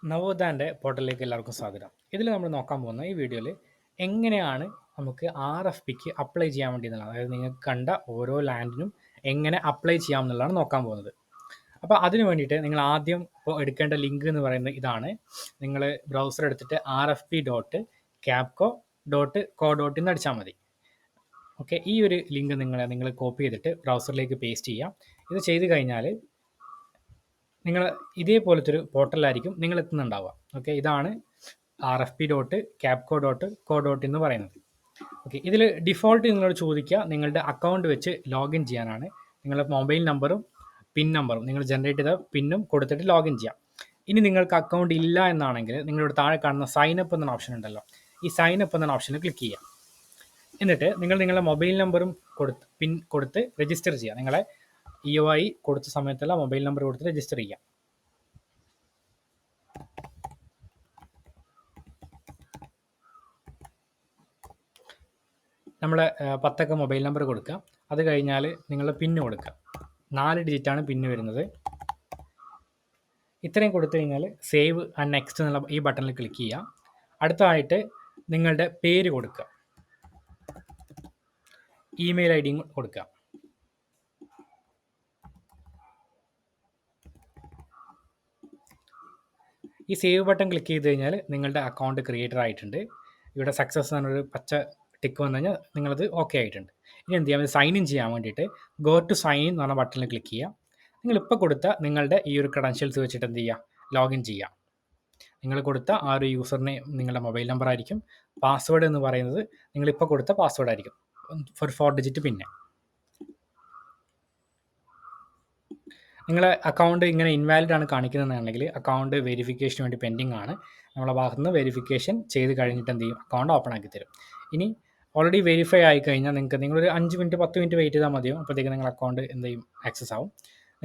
നവോത്ഥാൻ്റെ പോർട്ടലിലേക്ക് എല്ലാവർക്കും സ്വാഗതം. ഇതിൽ നമ്മൾ നോക്കാൻ പോകുന്ന ഈ വീഡിയോയിൽ എങ്ങനെയാണ് നമുക്ക് RFPക്ക് അപ്ലൈ ചെയ്യാൻ വേണ്ടി എന്നുള്ളത്, അതായത് നിങ്ങൾക്ക് കണ്ട ഓരോ ലാൻഡിനും എങ്ങനെ അപ്ലൈ ചെയ്യാം എന്നുള്ളതാണ് നോക്കാൻ പോകുന്നത്. അപ്പോൾ അതിന് വേണ്ടിയിട്ട് നിങ്ങൾ ആദ്യം ഇപ്പോൾ എടുക്കേണ്ട ലിങ്ക് എന്ന് പറയുന്നത് ഇതാണ്. നിങ്ങൾ ബ്രൗസർ എടുത്തിട്ട് rfp.capco.co.in അടിച്ചാൽ മതി. ഓക്കെ, ഈ ഒരു ലിങ്ക് നിങ്ങൾ കോപ്പി ചെയ്തിട്ട് ബ്രൗസറിലേക്ക് പേസ്റ്റ് ചെയ്യാം. ഇത് ചെയ്ത് കഴിഞ്ഞാൽ നിങ്ങൾ ഇതേപോലത്തെ ഒരു പോർട്ടലായിരിക്കും നിങ്ങൾ എത്തുന്നുണ്ടാവുക. ഓക്കെ, ഇതാണ് rfp.capco.co.in എന്ന് പറയുന്നത്. ഓക്കെ, ഇതിൽ ഡിഫോൾട്ട് നിങ്ങളോട് ചോദിക്കുക നിങ്ങളുടെ അക്കൗണ്ട് വെച്ച് ലോഗിൻ ചെയ്യാനാണ്. നിങ്ങളുടെ മൊബൈൽ നമ്പറും പിൻ നമ്പറും നിങ്ങൾ ജനറേറ്റ് ചെയ്ത പിന്നും കൊടുത്തിട്ട് ലോഗിൻ ചെയ്യാം. ഇനി നിങ്ങൾക്ക് അക്കൗണ്ട് ഇല്ല എന്നാണെങ്കിൽ നിങ്ങളുടെ താഴെ കാണുന്ന സൈൻ അപ്പ് എന്ന ഓപ്ഷൻ ഉണ്ടല്ലോ, ഈ സൈൻ അപ്പ് എന്ന ഓപ്ഷനിൽ ക്ലിക്ക് ചെയ്യാം. എന്നിട്ട് നിങ്ങളുടെ മൊബൈൽ നമ്പറും പിൻ കൊടുത്ത് രജിസ്റ്റർ ചെയ്യുക. നിങ്ങളെ EOI കൊടുത്ത സമയത്തുള്ള മൊബൈൽ നമ്പർ കൊടുത്ത് രജിസ്റ്റർ ചെയ്യാം. നമ്മൾ 10 മൊബൈൽ നമ്പർ കൊടുക്കുക. അത് കഴിഞ്ഞാൽ നിങ്ങളുടെ പിന്ന് കൊടുക്കുക. 4 ഡിജിറ്റാണ് പിന്ന് വരുന്നത്. ഇത്രയും കൊടുത്തു കഴിഞ്ഞാൽ സേവ് ആൻഡ് നെക്സ്റ്റ് എന്നുള്ള ഈ ബട്ടണിൽ ക്ലിക്ക് ചെയ്യുക. അടുത്തതായിട്ട് നിങ്ങളുടെ പേര് കൊടുക്കുക, ഇമെയിൽ ID കൊടുക്കുക. ഈ സേവ് ബട്ടൺ ക്ലിക്ക് ചെയ്ത് കഴിഞ്ഞാൽ നിങ്ങളുടെ അക്കൗണ്ട് ക്രിയേറ്റർ ആയിട്ടുണ്ട്. ഇവിടെ സക്സസ് എന്നൊരു പച്ച ടിക്ക് വന്നു കഴിഞ്ഞാൽ നിങ്ങളത് ഓക്കെ ആയിട്ടുണ്ട്. ഇനി എന്ത് ചെയ്യാം, സൈൻ ഇൻ ചെയ്യാൻ വേണ്ടിയിട്ട് ഗോ ടു സൈൻ ഇൻ എന്ന് പറഞ്ഞ ബട്ടണിൽ ക്ലിക്ക് ചെയ്യുക. നിങ്ങളിപ്പോൾ കൊടുത്ത നിങ്ങളുടെ ഈ ഒരു ക്രെഡൻഷ്യൽസ് വെച്ചിട്ട് എന്ത് ചെയ്യുക, ലോഗിൻ ചെയ്യുക. നിങ്ങൾ കൊടുത്ത ആ ഒരു യൂസറിനെ നിങ്ങളുടെ മൊബൈൽ നമ്പർ ആയിരിക്കും. പാസ്വേഡ് എന്ന് പറയുന്നത് നിങ്ങളിപ്പോൾ കൊടുത്ത പാസ്വേഡ് ആയിരിക്കും, ഒരു 4 ഡിജിറ്റ്. പിന്നെ നിങ്ങളെ അക്കൗണ്ട് ഇങ്ങനെ ഇൻവാലിഡ് ആണ് കാണിക്കുന്നതെന്നുണ്ടെങ്കിൽ അക്കൗണ്ട് വെരിഫിക്കേഷന് വേണ്ടി പെൻഡിങ് ആണ്. നമ്മളെ ഭാഗത്ത് നിന്ന് വെരിഫിക്കേഷൻ ചെയ്ത് കഴിഞ്ഞിട്ട് എന്ത് ചെയ്യും, അക്കൗണ്ട് ഓപ്പൺ ആക്കി തരും. ഇനി ഓൾറെഡി വെരിഫൈ ആയി കഴിഞ്ഞാൽ നിങ്ങളൊരു 5 മിനിറ്റ് 10 മിനിറ്റ് വെയിറ്റ് ചെയ്താൽ മതിയോ, അപ്പോഴത്തേക്ക് നിങ്ങളുടെ അക്കൗണ്ട് എന്ത് ചെയ്യും, ആക്സസ് ആവും.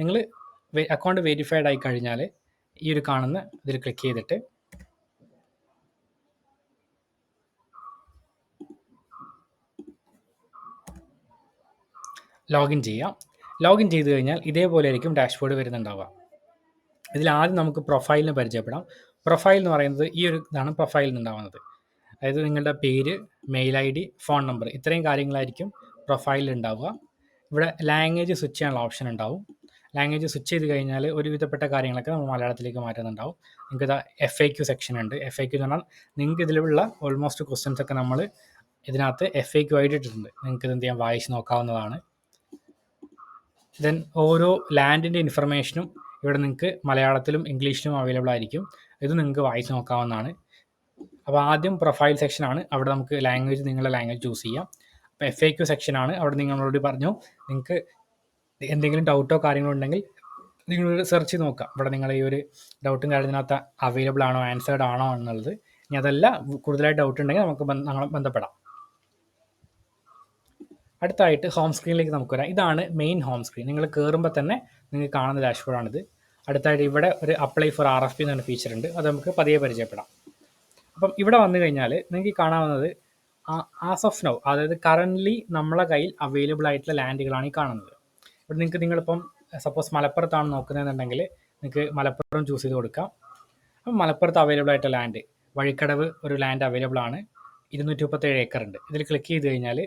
നിങ്ങൾ അക്കൗണ്ട് വെരിഫൈഡ് ആയി കഴിഞ്ഞാൽ ഈ ഒരു കാണുന്ന ഇതിൽ ക്ലിക്ക് ചെയ്തിട്ട് ലോഗിൻ ചെയ്യാം. ലോഗിൻ ചെയ്ത് കഴിഞ്ഞാൽ ഇതേപോലെ ആയിരിക്കും ഡാഷ്ബോർഡ് വരുന്നുണ്ടാവുക. ഇതിൽ ആദ്യം നമുക്ക് പ്രൊഫൈലിന് പരിചയപ്പെടാം. പ്രൊഫൈൽ എന്ന് പറയുന്നത് ഈ ഒരു ഇതാണ് പ്രൊഫൈലിൽ ഉണ്ടാവുന്നത്. അതായത് നിങ്ങളുടെ പേര്, മെയിൽ ID, ഫോൺ നമ്പർ, ഇത്രയും കാര്യങ്ങളായിരിക്കും പ്രൊഫൈലിൽ ഉണ്ടാവുക. ഇവിടെ ലാംഗ്വേജ് സ്വിച്ച് ചെയ്യാനുള്ള ഓപ്ഷൻ ഉണ്ടാവും. ലാംഗ്വേജ് സ്വിച്ച് ചെയ്ത് കഴിഞ്ഞാൽ ഒരുവിധപ്പെട്ട കാര്യങ്ങളൊക്കെ നമ്മൾ മലയാളത്തിലേക്ക് മാറ്റുന്നുണ്ടാവും. നിങ്ങൾക്ക് FAQ സെക്ഷൻ ഉണ്ട്. FAQ എന്ന് പറഞ്ഞാൽ നിങ്ങൾക്ക് ഇതിലുള്ള ഓൾമോസ്റ്റ് ക്വസ്റ്റ്യൻസ് ഒക്കെ നമ്മൾ ഇതിനകത്ത് FAQ ആയിട്ട് ഇട്ടിട്ടുണ്ട്. നിങ്ങൾക്ക് ഇത് എന്ത് ചെയ്യാൻ, വായിച്ച് നോക്കാവുന്നതാണ്. ദെൻ ഓരോ ലാൻഡിൻ്റെ ഇൻഫർമേഷനും ഇവിടെ നിങ്ങൾക്ക് മലയാളത്തിലും ഇംഗ്ലീഷിലും അവൈലബിൾ ആയിരിക്കും. ഇത് നിങ്ങൾക്ക് വായിച്ച് നോക്കാവുന്നതാണ്. അപ്പോൾ ആദ്യം പ്രൊഫൈൽ സെക്ഷനാണ്. അവിടെ നമുക്ക് ലാംഗ്വേജ്, നിങ്ങളുടെ ലാംഗ്വേജ് ചൂസ് ചെയ്യാം. അപ്പോൾ FAQ സെക്ഷനാണ്. അവിടെ നിങ്ങളോട് പറഞ്ഞു നിങ്ങൾക്ക് എന്തെങ്കിലും ഡൗട്ടോ കാര്യങ്ങളോ ഉണ്ടെങ്കിൽ നിങ്ങൾ സെർച്ച് ചെയ്ത് നോക്കാം. ഇവിടെ നിങ്ങൾ ഈ ഒരു ഡൗട്ടും കാര്യത്തിനകത്ത് അവൈലബിൾ ആണോ, ആൻസേർഡ് ആണോ എന്നുള്ളത്. ഇനി അതല്ല കൂടുതലായിട്ട് ഡൗട്ട് ഉണ്ടെങ്കിൽ നമുക്ക് ഞങ്ങളെ ബന്ധപ്പെടാം. അടുത്തായിട്ട് ഹോം സ്ക്രീനിലേക്ക് നമുക്ക് വരാം. ഇതാണ് മെയിൻ ഹോം സ്ക്രീൻ. നിങ്ങൾ കയറുമ്പോൾ തന്നെ നിങ്ങൾക്ക് കാണുന്ന ഡാഷ്ബോർഡാണിത്. അടുത്തായിട്ട് ഇവിടെ ഒരു അപ്ലൈ ഫോർ RFP എന്നൊരു ഫീച്ചർ ഉണ്ട്. അത് നമുക്ക് പതിയെ പരിചയപ്പെടാം. അപ്പം ഇവിടെ വന്നു കഴിഞ്ഞാൽ നിങ്ങൾക്ക് കാണാവുന്നത് ആസ് ഓഫ് നൗ, അതായത് കറൻ്റ്ലി നമ്മളെ കയ്യിൽ അവൈലബിൾ ആയിട്ടുള്ള ലാൻഡുകളാണ് ഈ കാണുന്നത്. ഇവിടെ നിങ്ങളിപ്പം സപ്പോസ് മലപ്പുറത്താണ് നോക്കുന്നതെന്നുണ്ടെങ്കിൽ നിങ്ങൾക്ക് മലപ്പുറം ചൂസ് ചെയ്ത് കൊടുക്കാം. അപ്പം മലപ്പുറത്ത് അവൈലബിൾ ആയിട്ടുള്ള ലാൻഡ്, വഴിക്കടവ് ഒരു ലാൻഡ് അവൈലബിൾ ആണ്, 237 ഏക്കർ ഉണ്ട്. ഇതിൽ ക്ലിക്ക് ചെയ്ത് കഴിഞ്ഞാൽ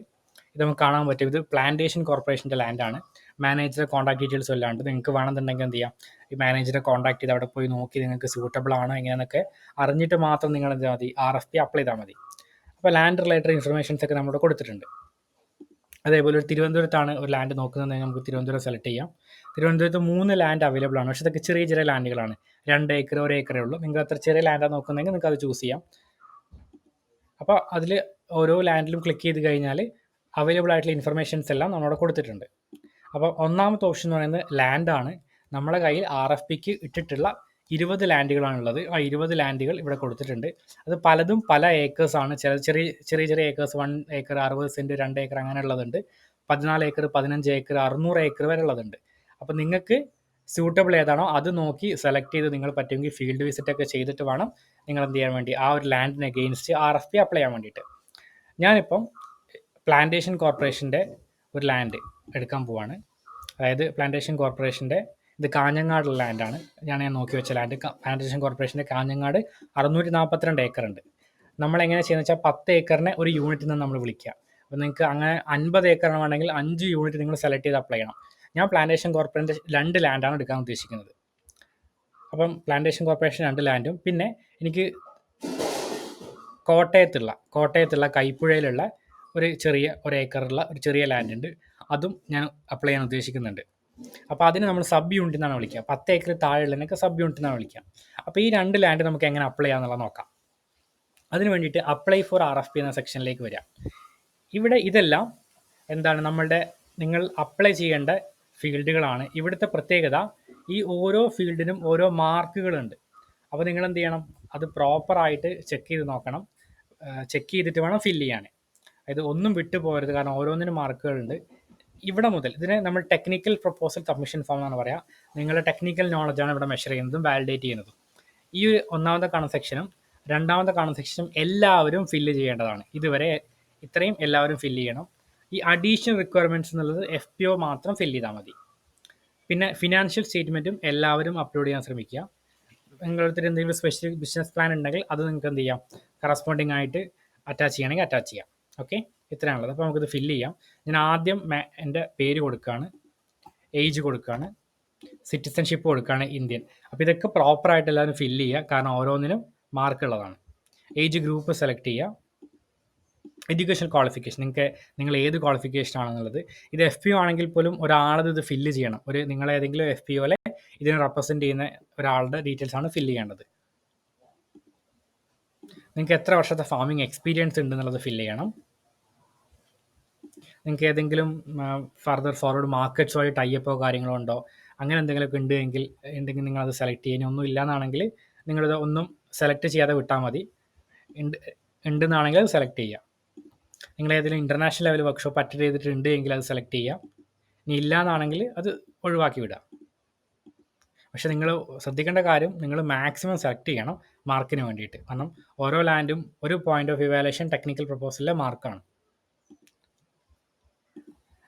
ഇത് നമുക്ക് കാണാൻ പറ്റും. ഇത് പ്ലാന്റേഷൻ കോർപ്പറേഷൻ്റെ ലാൻഡാണ്. മാനേജറെ കോൺടാക്ട് ഡീറ്റെയിൽസ് അല്ലാണ്ട് നിങ്ങൾക്ക് വേണമെന്നുണ്ടെങ്കിൽ എന്ത് ചെയ്യാം, ഈ മാനേജറെ കോൺടാക്ട് ചെയ്ത് അവിടെ പോയി നോക്കി നിങ്ങൾക്ക് സൂട്ടബിൾ ആണോ എങ്ങനെയെന്നൊക്കെ അറിഞ്ഞിട്ട് മാത്രം നിങ്ങൾ എന്ത് മതി, RFP അപ്ലൈ ചെയ്താൽ മതി. അപ്പോൾ ലാൻഡ് റിലേറ്റഡ് ഇൻഫർമേഷൻസ് ഒക്കെ നമ്മളിവിടെ കൊടുത്തിട്ടുണ്ട്. അതേപോലെ ഒരു തിരുവനന്തപുരത്താണ് ഒരു ലാൻഡ് നോക്കുന്നതെങ്കിൽ നമുക്ക് തിരുവനന്തപുരം സെലക്ട് ചെയ്യാം. തിരുവനന്തപുരത്ത് 3 ലാൻഡ് അവൈലബിൾ ആണ്. പക്ഷേ ഇതൊക്കെ ചെറിയ ചെറിയ ലാൻഡുകളാണ്. 2 ഏക്കർ 1 ഏക്കറേ ഉള്ളൂ. നിങ്ങൾ അത്ര ചെറിയ ലാൻഡാണ് നോക്കുന്നതെങ്കിൽ നിങ്ങൾക്ക് അത് ചൂസ് ചെയ്യാം. അപ്പോൾ അതിൽ ഓരോ ലാൻഡിലും ക്ലിക്ക് ചെയ്ത് കഴിഞ്ഞാൽ അവൈലബിൾ ആയിട്ടുള്ള ഇൻഫർമേഷൻസ് എല്ലാം നമ്മളവിടെ കൊടുത്തിട്ടുണ്ട്. അപ്പോൾ ഒന്നാമത്തെ ഓപ്ഷൻ എന്ന് പറയുന്നത് ലാൻഡാണ്. നമ്മുടെ കയ്യിൽ RFPക്ക് ഇട്ടിട്ടുള്ള 20 ലാൻഡുകളാണുള്ളത്. ആ 20 ലാൻഡുകൾ ഇവിടെ കൊടുത്തിട്ടുണ്ട്. അത് പലതും പല ഏക്കേഴ്സാണ്. ചെറിയ ചെറിയ ഏക്കേഴ്സ്, 1 ഏക്കർ 60 സെൻറ്റ്, 2 ഏക്കർ അങ്ങനെ ഉള്ളതുണ്ട്. 14 ഏക്കർ, 15 ഏക്കർ, 600 ഏക്കർ വരെ ഉള്ളതുണ്ട്. അപ്പോൾ നിങ്ങൾക്ക് സ്യൂട്ടബിൾ ഏതാണോ അത് നോക്കി സെലക്ട് ചെയ്ത് നിങ്ങൾ പറ്റുമെങ്കിൽ ഫീൽഡ് വിസിറ്റ് ഒക്കെ ചെയ്തിട്ട് വേണം നിങ്ങൾ എന്ത് ചെയ്യാൻ വേണ്ടി, ആ ഒരു ലാൻഡിന് അഗെയിൻസ്റ്റ് RFP അപ്ലൈ ചെയ്യാൻ വേണ്ടിയിട്ട്. ഞാനിപ്പം പ്ലാന്റേഷൻ കോർപ്പറേഷൻ്റെ ഒരു ലാൻഡ് എടുക്കാൻ പോവാണ്. അതായത് പ്ലാന്റേഷൻ കോർപ്പറേഷൻ്റെ ഇത് കാഞ്ഞങ്ങാടുള്ള ലാൻഡാണ്. ഞാൻ നോക്കി വെച്ച ലാൻഡ് പ്ലാന്റേഷൻ കോർപ്പറേഷൻ്റെ കാഞ്ഞങ്ങാട് 642 ഏക്കർ ഉണ്ട്. നമ്മളെങ്ങനെ ചെയ്യുന്നത് വെച്ചാൽ 10 ഏക്കറിനെ ഒരു യൂണിറ്റിൽ നിന്ന് നമ്മൾ വിളിക്കുക. അപ്പോൾ നിങ്ങൾക്ക് അങ്ങനെ 50 ഏക്കർ വേണമെങ്കിൽ 5 യൂണിറ്റ് നിങ്ങൾ സെലക്ട് ചെയ്ത് അപ്ലൈ ചെയ്യണം. ഞാൻ പ്ലാന്റേഷൻ കോർപ്പറേഷൻ്റെ 2 ലാൻഡാണ് എടുക്കാൻ ഉദ്ദേശിക്കുന്നത്. അപ്പം പ്ലാന്റേഷൻ കോർപ്പറേഷൻ 2 ലാൻഡും പിന്നെ എനിക്ക് കോട്ടയത്തുള്ള കൈപ്പുഴയിലുള്ള ഒരു ഏക്കറുള്ള ഒരു ചെറിയ ലാൻഡ് ഉണ്ട്. അതും ഞാൻ അപ്ലൈ ചെയ്യാൻ ഉദ്ദേശിക്കുന്നുണ്ട്. അപ്പോൾ അതിന് നമ്മൾ സബ് യൂണിറ്റ് എന്നാണ് വിളിക്കുക. 10 ഏക്കർ താഴെയുള്ളതിനൊക്കെ സബ് യൂണിറ്റ് എന്നാണ് വിളിക്കുക. അപ്പോൾ ഈ 2 ലാൻഡ് നമുക്ക് എങ്ങനെ അപ്ലൈ ചെയ്യാമെന്നുള്ളത് നോക്കാം. അതിന് വേണ്ടിയിട്ട് അപ്ലൈ ഫോർ RFP എന്ന സെക്ഷനിലേക്ക് വരിക. ഇവിടെ ഇതെല്ലാം എന്താണ് നിങ്ങൾ അപ്ലൈ ചെയ്യേണ്ട ഫീൽഡുകളാണ്. ഇവിടുത്തെ പ്രത്യേകത ഈ ഓരോ ഫീൽഡിനും ഓരോ മാർക്കുകളുണ്ട്. അപ്പോൾ നിങ്ങൾ എന്ത് ചെയ്യണം, അത് പ്രോപ്പറായിട്ട് ചെക്ക് ചെയ്ത് നോക്കണം. ചെക്ക് ചെയ്തിട്ട് വേണം ഫില്ല് ചെയ്യാൻ. അതായത് ഒന്നും വിട്ടു പോകരുത്, കാരണം ഓരോന്നിനും മാർക്കുകളുണ്ട്. ഇവിടെ മുതൽ ഇതിനെ നമ്മൾ ടെക്നിക്കൽ പ്രൊപ്പോസൽ സബ്മിഷൻ ഫോം എന്നാണ് പറയുക. നിങ്ങളുടെ ടെക്നിക്കൽ നോളജാണ് ഇവിടെ മെഷർ ചെയ്യുന്നതും വാലിഡേറ്റ് ചെയ്യുന്നതും. ഈ ഒന്നാമത്തെ കാണുന്ന സെക്ഷനും രണ്ടാമത്തെ കാണുന്ന സെക്ഷനും എല്ലാവരും ഫില്ല് ചെയ്യേണ്ടതാണ്. ഇതുവരെ ഇത്രയും എല്ലാവരും ഫില്ല് ചെയ്യണം. ഈ അഡീഷണൽ റിക്വയർമെൻറ്റ്സ് എന്നുള്ളത് FPO മാത്രം ഫില്ല് ചെയ്താൽ മതി. പിന്നെ ഫിനാൻഷ്യൽ സ്റ്റേറ്റ്മെൻറ്റും എല്ലാവരും അപ്ലോഡ് ചെയ്യാൻ ശ്രമിക്കുക. നിങ്ങളുടെ എന്തെങ്കിലും സ്പെഷ്യൽ ബിസിനസ് പ്ലാൻ ഉണ്ടെങ്കിൽ അത് നിങ്ങൾക്ക് എന്ത് ചെയ്യാം, കറസ്പോണ്ടിങ് ആയിട്ട് അറ്റാച്ച് ചെയ്യണമെങ്കിൽ അറ്റാച്ച് ചെയ്യാം. ഓക്കെ, ഇത്രയാണുള്ളത്. അപ്പോൾ നമുക്കിത് ഫില്ല് ചെയ്യാം. ഞാൻ ആദ്യം എൻ്റെ പേര് കൊടുക്കുകയാണ്, ഏജ് കൊടുക്കുകയാണ്, സിറ്റിസൺഷിപ്പ് കൊടുക്കുകയാണ് ഇന്ത്യൻ. അപ്പോൾ ഇതൊക്കെ പ്രോപ്പറായിട്ട് എല്ലാവരും ഫില്ല് ചെയ്യുക, കാരണം ഓരോന്നിനും മാർക്ക് ഉള്ളതാണ്. ഏജ് ഗ്രൂപ്പ് സെലക്ട് ചെയ്യുക. എഡ്യൂക്കേഷൻ ക്വാളിഫിക്കേഷൻ നിങ്ങൾ ഏത് ക്വാളിഫിക്കേഷൻ ആണെന്നുള്ളത്. ഇത് FPO ആണെങ്കിൽ പോലും ഒരാളത് ഇത് ഫില്ല് ചെയ്യണം. നിങ്ങളേതെങ്കിലും FPOയിലെ ഇതിനെ റെപ്രസെൻറ്റ് ചെയ്യുന്ന ഒരാളുടെ ഡീറ്റെയിൽസ് ആണ് ഫില്ല് ചെയ്യേണ്ടത്. നിങ്ങൾക്ക് എത്ര വർഷത്തെ ഫാമിംഗ് എക്സ്പീരിയൻസ് ഉണ്ട് എന്നുള്ളത് ഫില്ല് ചെയ്യണം. നിങ്ങൾക്ക് ഏതെങ്കിലും ഫർദർ ഫോർവേഡ് മാർക്കറ്റ്സുമായി ടൈപ്പോ കാര്യങ്ങളോ ഉണ്ടോ, അങ്ങനെ എന്തെങ്കിലുമൊക്കെ ഉണ്ടെങ്കിൽ നിങ്ങളത് സെലക്ട് ചെയ്യുക. ഒന്നും ഇല്ലയെന്നാണെങ്കിൽ നിങ്ങളിത് ഒന്നും സെലക്ട് ചെയ്യാതെ വിട്ടാൽ മതി. ഉണ്ടെന്നാണെങ്കിൽ അത് സെലക്ട് ചെയ്യുക. നിങ്ങൾ ഏതെങ്കിലും ഇൻ്റർനാഷണൽ ലെവൽ വർക്ക്ഷോപ്പ് അറ്റൻഡ് ചെയ്തിട്ടുണ്ട് എങ്കിൽ അത് സെലക്ട് ചെയ്യുക. ഇനി ഇല്ലയെന്നാണെങ്കിൽ അത് ഒഴിവാക്കി വിടുക. പക്ഷേ നിങ്ങൾ ശ്രദ്ധിക്കേണ്ട കാര്യം, നിങ്ങൾ മാക്സിമം സെലക്ട് ചെയ്യണം മാർക്കിന് വേണ്ടിയിട്ട്. കാരണം ഓരോ ലാൻഡും ഒരു പോയിന്റ് ഓഫ് ഇവാലുവേഷൻ ടെക്നിക്കൽ പ്രൊപ്പോസലിലെ മാർക്കാണ്.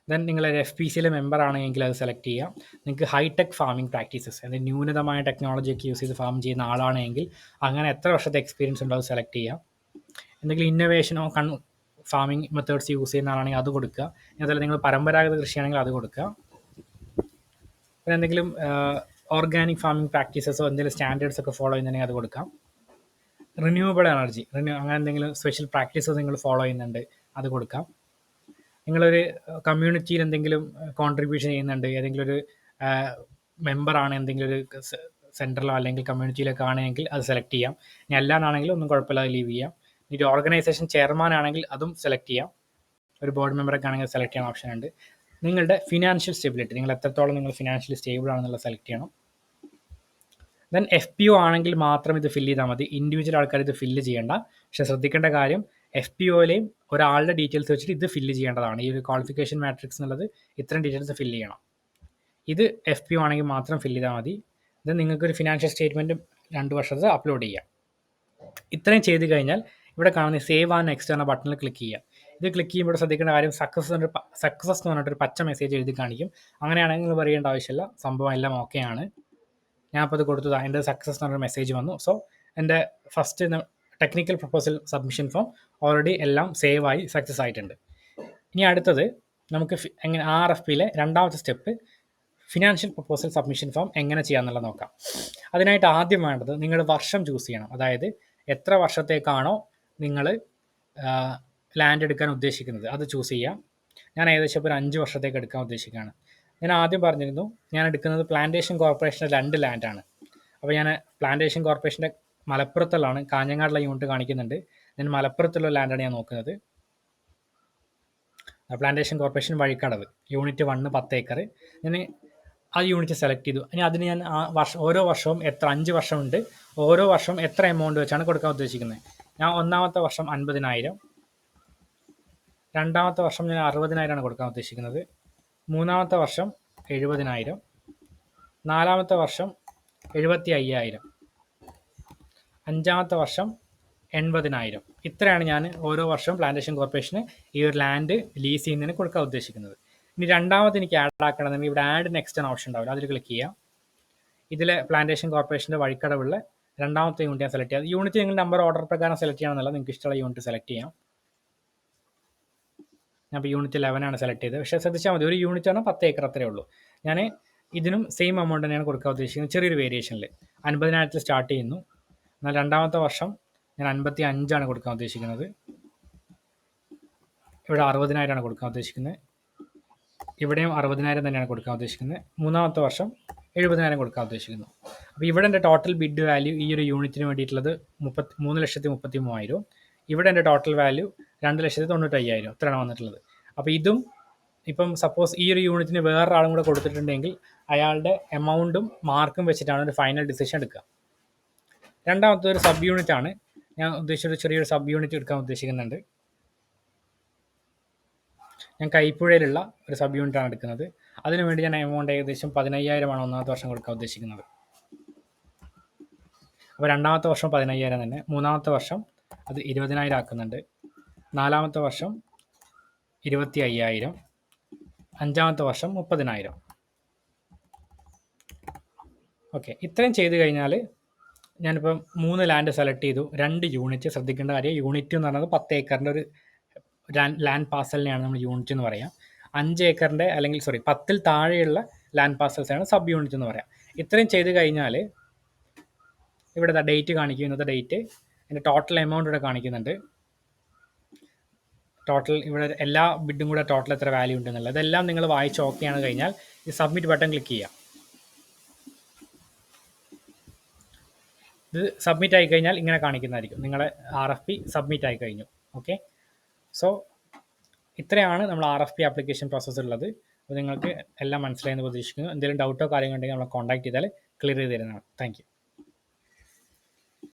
ദെൻ നിങ്ങൾ FPCയിലെ മെമ്പർ ആണെങ്കിൽ അത് സെലക്ട് ചെയ്യാം. നിങ്ങൾക്ക് ഹൈടെക് ഫാമിംഗ് പ്രാക്ടീസസ്, അതായത് ന്യൂനതമായ ടെക്നോളജിയൊക്കെ യൂസ് ചെയ്ത് ഫാം ചെയ്യുന്ന ആളാണെങ്കിൽ അങ്ങനെ എത്ര വർഷത്തെ എക്സ്പീരിയൻസ് ഉണ്ടോ അത് സെലക്ട് ചെയ്യാം. എന്തെങ്കിലും ഇന്നോവേഷനോ ഫാമിംഗ് മെത്തേഡ്സ് യൂസ് ചെയ്യുന്ന ആളാണെങ്കിൽ അത് കൊടുക്കുക. അതുപോലെ നിങ്ങൾ പരമ്പരാഗത കൃഷിയാണെങ്കിൽ അത് കൊടുക്കുക. പിന്നെ എന്തെങ്കിലും ഓർഗാനിക് ഫാമിംഗ് പ്രാക്ടീസസോ എന്തെങ്കിലും സ്റ്റാൻഡേർഡ്സ് ഒക്കെ ഫോളോ ചെയ്യുന്നുണ്ടെങ്കിൽ അത് കൊടുക്കാം. റിന്യൂവബിൾ എനർജി അങ്ങനെ എന്തെങ്കിലും സ്പെഷ്യൽ പ്രാക്ടീസസ് നിങ്ങൾ ഫോളോ ചെയ്യുന്നുണ്ട് അത് കൊടുക്കാം. നിങ്ങളൊരു കമ്മ്യൂണിറ്റിയിൽ എന്തെങ്കിലും കോൺട്രിബ്യൂഷൻ ചെയ്യുന്നുണ്ട്, ഏതെങ്കിലും ഒരു മെമ്പറാണ് എന്തെങ്കിലും ഒരു സെൻറ്ററിലോ അല്ലെങ്കിൽ കമ്മ്യൂണിറ്റിയിലൊക്കെ ആണെങ്കിൽ അത് സെലക്ട് ചെയ്യാം. ഇനി അല്ലാന്നാണെങ്കിലും ഒന്നും കുഴപ്പമില്ലാതെ ലീവ് ചെയ്യാം. ഇനി ഒരു ഓർഗനൈസേഷൻ ചെയർമാൻ ആണെങ്കിൽ അതും സെലക്ട് ചെയ്യാം. ഒരു ബോർഡ് മെമ്പറൊക്കെ ആണെങ്കിൽ സെലക്ട് ചെയ്യാൻ ഓപ്ഷൻ ഉണ്ട്. നിങ്ങളുടെ ഫിനാൻഷ്യൽ സ്റ്റെബിലിറ്റി, നിങ്ങൾ എത്രത്തോളം നിങ്ങൾ ഫിനാൻഷ്യലി സ്റ്റേബിൾ ആണെന്നുള്ളത് സെലക്ട് ചെയ്യണം. ദെൻ FPO ആണെങ്കിൽ മാത്രം ഇത് ഫില്ല് ചെയ്താൽ മതി. ഇൻഡിവിജ്വൽ ആൾക്കാർ ഇത് ഫില്ല് ചെയ്യേണ്ട. പക്ഷേ ശ്രദ്ധിക്കേണ്ട കാര്യം, FPOയിലെയും ഒരാളുടെ ഡീറ്റെയിൽസ് വെച്ചിട്ട് ഇത് ഫില്ല് ചെയ്യേണ്ടതാണ്. ഈ ഒരു ക്വാളിഫിക്കേഷൻ മാട്രിക്സ് എന്നുള്ളത് ഇത്രയും ഡീറ്റെയിൽസ് ഫില്ല് ചെയ്യണം. ഇത് FPO ആണെങ്കിൽ മാത്രം ഫില്ല് ചെയ്താൽ മതി. ഇത് നിങ്ങൾക്കൊരു ഫിനാൻഷ്യൽ സ്റ്റേറ്റ്മെൻറ്റും 2 വർഷത്തെ അപ്ലോഡ് ചെയ്യാം. ഇത്രയും ചെയ്ത് കഴിഞ്ഞാൽ ഇവിടെ കാണുന്ന സേവ് ആൻഡ് നെക്സ്റ്റ് എന്ന ബട്ടണിൽ ക്ലിക്ക് ചെയ്യുക. ഇത് ക്ലിക്ക് ചെയ്യുമ്പോൾ ശ്രദ്ധിക്കേണ്ട കാര്യം, സക്സസ് എന്ന് പറഞ്ഞിട്ടൊരു പച്ച മെസ്സേജ് എഴുതി കാണിക്കും. അങ്ങനെയാണെങ്കിൽ നിങ്ങൾ പറയേണ്ട ആവശ്യമില്ല, സംഭവം എല്ലാം ഓക്കെ ആണ്. ഞാനപ്പോൾ അത് കൊടുത്തത് എൻ്റെ സക്സസ് എന്നൊരു മെസ്സേജ് വന്നു. സോ എൻ്റെ first technical proposal submission form already എല്ലാം സേവ് ആയി സക്സസ് ആയിട്ടുണ്ട്. ഇനി അടുത്തത് നമുക്ക് എങ്ങനെ RFPയിലെ രണ്ടാമത്തെ step financial proposal submission form എങ്ങനെ ചെയ്യാമെന്നുള്ളത് നോക്കാം. അതിനായിട്ട് ആദ്യം വേണ്ടത് നിങ്ങളുടെ വർഷം ചൂസ് ചെയ്യണം. അതായത് എത്ര വർഷത്തേക്കാണോ നിങ്ങൾ ലാൻഡ് എടുക്കാൻ ഉദ്ദേശിക്കുന്നത് അത് ചൂസ് ചെയ്യാം. ഞാൻ ഏകദേശം ഇപ്പോൾ ഒരു 5 വർഷത്തേക്ക് എടുക്കാൻ ഉദ്ദേശിക്കുകയാണ്. ഞാൻ ആദ്യം പറഞ്ഞിരുന്നു ഞാൻ എടുക്കുന്നത് പ്ലാന്റേഷൻ കോർപ്പറേഷൻ്റെ 2 ലാൻഡാണ്. അപ്പോൾ ഞാൻ പ്ലാന്റേഷൻ കോർപ്പറേഷൻ്റെ മലപ്പുറത്തുള്ളതാണ്, കാഞ്ഞങ്ങാടുള്ള യൂണിറ്റ് കാണിക്കുന്നുണ്ട്. ഞാൻ മലപ്പുറത്തുള്ള ലാൻഡാണ് ഞാൻ നോക്കുന്നത്. Plantation corporation Vazhikkadavu unit 1 10 acre. ഞാൻ ആ യൂണിറ്റ് സെലക്ട് ചെയ്തു. ഇനി അതിന് ഞാൻ ഓരോ വർഷവും 5 വർഷമുണ്ട്, ഓരോ വർഷവും എത്ര എമൗണ്ട് വെച്ചാണ് കൊടുക്കാൻ ഉദ്ദേശിക്കുന്നത്. ഞാൻ ഒന്നാമത്തെ വർഷം 50,000, രണ്ടാമത്തെ വർഷം ഞാൻ 60,000 കൊടുക്കാൻ ഉദ്ദേശിക്കുന്നത്, മൂന്നാമത്തെ വർഷം 70,000, നാലാമത്തെ വർഷം 75,000, അഞ്ചാമത്തെ വർഷം 80,000. ഇത്രയാണ് ഞാൻ ഓരോ വർഷവും പ്ലാന്റേഷൻ കോർപ്പറേഷന് ഈ ഒരു ലാൻഡ് ലീസ് ചെയ്യുന്നതിന് കൊടുക്കാൻ ഉദ്ദേശിക്കുന്നത്. ഇനി രണ്ടാമത് എനിക്ക് ആഡ് ആക്കണമെന്നുണ്ടെങ്കിൽ ഇവിടെ ആഡ് നെക്സ്റ്റ് എന്ന ഓപ്ഷൻ ഉണ്ടാവില്ല, അതിൽ ക്ലിക്ക് ചെയ്യാം. ഇതിലെ പ്ലാന്റേഷൻ കോർപ്പറേഷൻ്റെ വഴിക്കടവുള്ള രണ്ടാമത്തെ യൂണിറ്റ് ഞാൻ സെലക്ട് ചെയ്യാം. യൂണിറ്റ് നിങ്ങൾ നമ്പർ ഓർഡർ പ്രകാരം സെലക്ട് ചെയ്യണമെന്നല്ല, നിങ്ങൾക്ക് ഇഷ്ടമുള്ള യൂണിറ്റ് സെലക്ട് ചെയ്യാം. ഞാൻ ഇപ്പോൾ യൂണിറ്റ് 11 ആണ് സെലക്ട് ചെയ്തത്. പക്ഷേ ശ്രദ്ധിച്ചാൽ മതി, ഒരു യൂണിറ്റ് ആണ് 10 ഏക്കർ അത്രയേ ഉള്ളൂ. ഞാൻ ഇതിനും സെയിം എമൗണ്ട് തന്നെയാണ് കൊടുക്കാൻ ഉദ്ദേശിക്കുന്നത്, ചെറിയൊരു വേരിയേഷനിൽ 50,000 സ്റ്റാർട്ട് ചെയ്യുന്നു. എന്നാൽ രണ്ടാമത്തെ വർഷം ഞാൻ 55 ആണ് കൊടുക്കാൻ ഉദ്ദേശിക്കുന്നത്. ഇവിടെ 60,000 ആണ് കൊടുക്കാൻ ഉദ്ദേശിക്കുന്നത്. ഇവിടെയും 60,000 തന്നെയാണ് കൊടുക്കാൻ ഉദ്ദേശിക്കുന്നത്. മൂന്നാമത്തെ വർഷം 70,000 കൊടുക്കാൻ ഉദ്ദേശിക്കുന്നു. അപ്പോൾ ഇവിടെ എൻ്റെ ടോട്ടൽ ബിഡ് വാല്യൂ ഈ ഒരു യൂണിറ്റിന് വേണ്ടിയിട്ടുള്ളത് 3,33,000. ഇവിടെ എൻ്റെ ടോട്ടൽ വാല്യൂ 2,95,000 ഇത്രയാണ് വന്നിട്ടുള്ളത്. അപ്പോൾ ഇതും ഇപ്പം സപ്പോസ് ഈ ഒരു യൂണിറ്റിന് വേറൊരാളും കൂടെ കൊടുത്തിട്ടുണ്ടെങ്കിൽ അയാളുടെ എമൗണ്ടും മാർക്കും വെച്ചിട്ടാണ് ഒരു ഫൈനൽ ഡിസിഷൻ എടുക്കുക. രണ്ടാമത്തെ ഒരു സബ് യൂണിറ്റ് ആണ് ഞാൻ ഉദ്ദേശിച്ചൊരു ചെറിയൊരു സബ് യൂണിറ്റ് എടുക്കാൻ ഉദ്ദേശിക്കുന്നുണ്ട്. ഞാൻ കൈപ്പുഴയിലുള്ള ഒരു സബ് യൂണിറ്റാണ് എടുക്കുന്നത്. അതിനുവേണ്ടി ഞാൻ എമൗണ്ട് ഏകദേശം 15,000 ആണ് ഒന്നാമത്തെ വർഷം കൊടുക്കാൻ ഉദ്ദേശിക്കുന്നത്. അപ്പോൾ രണ്ടാമത്തെ വർഷം 15,000 തന്നെ, മൂന്നാമത്തെ വർഷം അത് 20,000 ആക്കുന്നുണ്ട്, നാലാമത്തെ വർഷം 25,000, അഞ്ചാമത്തെ വർഷം 30,000. ഓക്കെ, ഇത്രയും ചെയ്ത് കഴിഞ്ഞാൽ ഞാനിപ്പം 3 ലാൻഡ് സെലക്ട് ചെയ്തു. 2 യൂണിറ്റ്. ശ്രദ്ധിക്കേണ്ട കാര്യം, യൂണിറ്റ് എന്ന് പറയുന്നത് 10 ഏക്കറിൻ്റെ ഒരു ലാൻഡ് പാർസലിനെയാണ് നമ്മൾ യൂണിറ്റ് എന്ന് പറയാം. 5 ഏക്കറിൻ്റെ അല്ലെങ്കിൽ 10-ൽ താഴെയുള്ള ലാൻഡ് പാർസൽസാണ് സബ് യൂണിറ്റ് എന്ന് പറയാം. ഇത്രയും ചെയ്ത് കഴിഞ്ഞാൽ ഇവിടെ ഡേറ്റ് കാണിക്കും, ഇന്നത്തെ ഡേറ്റ്, എൻ്റെ ടോട്ടൽ എമൗണ്ട് ഇവിടെ കാണിക്കുന്നുണ്ട്. ടോട്ടൽ ഇവിടെ എല്ലാ ബിഡും കൂടെ ടോട്ടൽ എത്ര വാല്യൂ ഉണ്ടെന്നുള്ളത് ഇതെല്ലാം നിങ്ങൾ വായിച്ച് ഓക്കെ ആണ് കഴിഞ്ഞാൽ ഈ സബ്മിറ്റ് ബട്ടൺ ക്ലിക്ക് ചെയ്യാം. ഇത് സബ്മിറ്റ് ആയി കഴിഞ്ഞാൽ ഇങ്ങനെ കാണിക്കുന്നതായിരിക്കും, നിങ്ങളെ RFP സബ്മിറ്റ് ആയി കഴിഞ്ഞു. ഓക്കെ, സോ ഇത്രയാണ് നമ്മൾ RFP ആപ്ലിക്കേഷൻ പ്രോസസ്സ് ഉള്ളത്. അപ്പോൾ നിങ്ങൾക്ക് എല്ലാം മനസ്സിലായെന്ന് പ്രതീക്ഷിക്കുന്നു. എന്തെങ്കിലും ഡൗട്ടോ കാര്യങ്ങളുണ്ടെങ്കിൽ നമ്മളെ കോൺടാക്ട് ചെയ്താൽ ക്ലിയർ ചെയ്ത് തരുന്നതാണ്. Thank you.